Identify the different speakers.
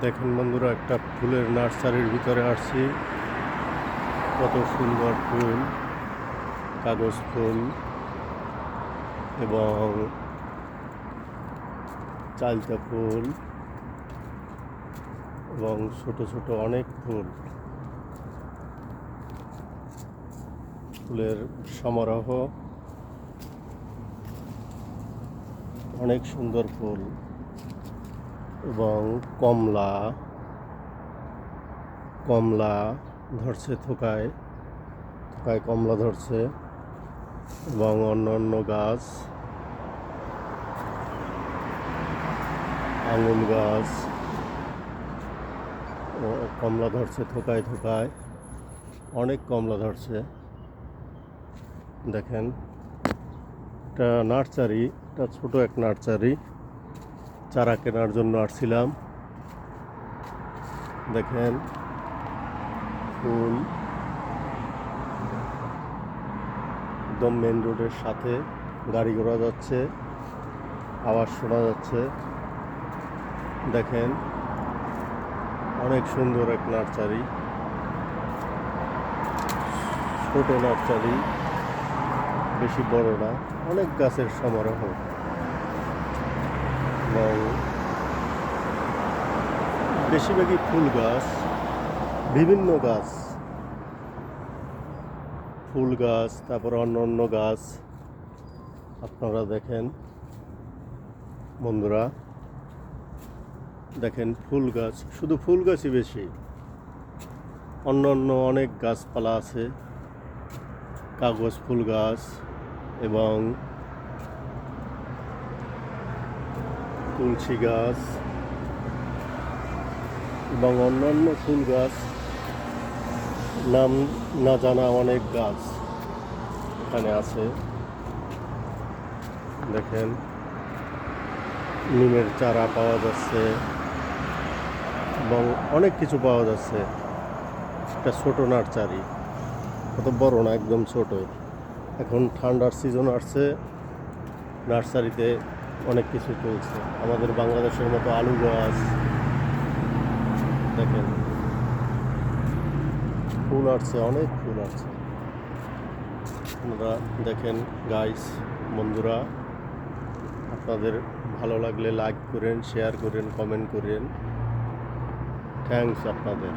Speaker 1: দেখেন বন্ধুরা, একটা ফুলের নার্সারির ভিতরে আসছি। কত সুন্দর ফুল, কাগজ ফুল এবং চালতা ফুল এবং ছোট ছোট অনেক ফুল, ফুলের সমারোহ। অনেক সুন্দর ফুল এবং কমলা কমলা ধরছে, থোকায় থোকায় কমলা ধরছে এবং অন্য অন্য গাছ, আঙুর গাছ ও কমলা ধরছে থোকায় থোকায়, অনেক কমলা ধরছে। দেখেন, এটা নার্সারি, এটা ছোট এক নার্সারি। চারা কেনার জন্য আসছিলাম। দেখেন ফুল, একদম মেন রোডের সাথে, গাড়ি ঘোড়া যাচ্ছে, আওয়াজ শোনা যাচ্ছে। দেখেন, অনেক সুন্দর এক নার্সারি, ছোট নার্সারি, বেশি বড় না, অনেক গাছের সমারোহ এবং বেশিরভাগই ফুল গাছ, বিভিন্ন গাছ, ফুল গাছ, তারপর অন্য অন্য গাছ। আপনারা দেখেন বন্ধুরা, দেখেন ফুল গাছ, শুধু ফুল গাছই বেশি, অন্য অন্য অনেক গাছপালা আছে, কাগজ ফুল গাছ এবং তুলসী গাছ এবং অন্যান্য ফুল গাছ, নাম না জানা অনেক গাছ এখানে আছে। দেখেন, নিমের চারা পাওয়া যাচ্ছে এবং অনেক কিছু পাওয়া যাচ্ছে। একটা ছোট নার্সারি, অত বড় না, একদম ছোট। এখন ঠান্ডার সিজন আসছে, নার্সারিতে অনেক কিছু চলছে। আমাদের বাংলাদেশের মতো আলু গাছ, দেখেন ফুল আসছে, অনেক ফুল আসছে। আপনারা দেখেন গাইস, বন্ধুরা, আপনাদের ভালো লাগলে লাইক করেন, শেয়ার করেন, কমেন্ট করেন। থ্যাঙ্কস আপনাদের।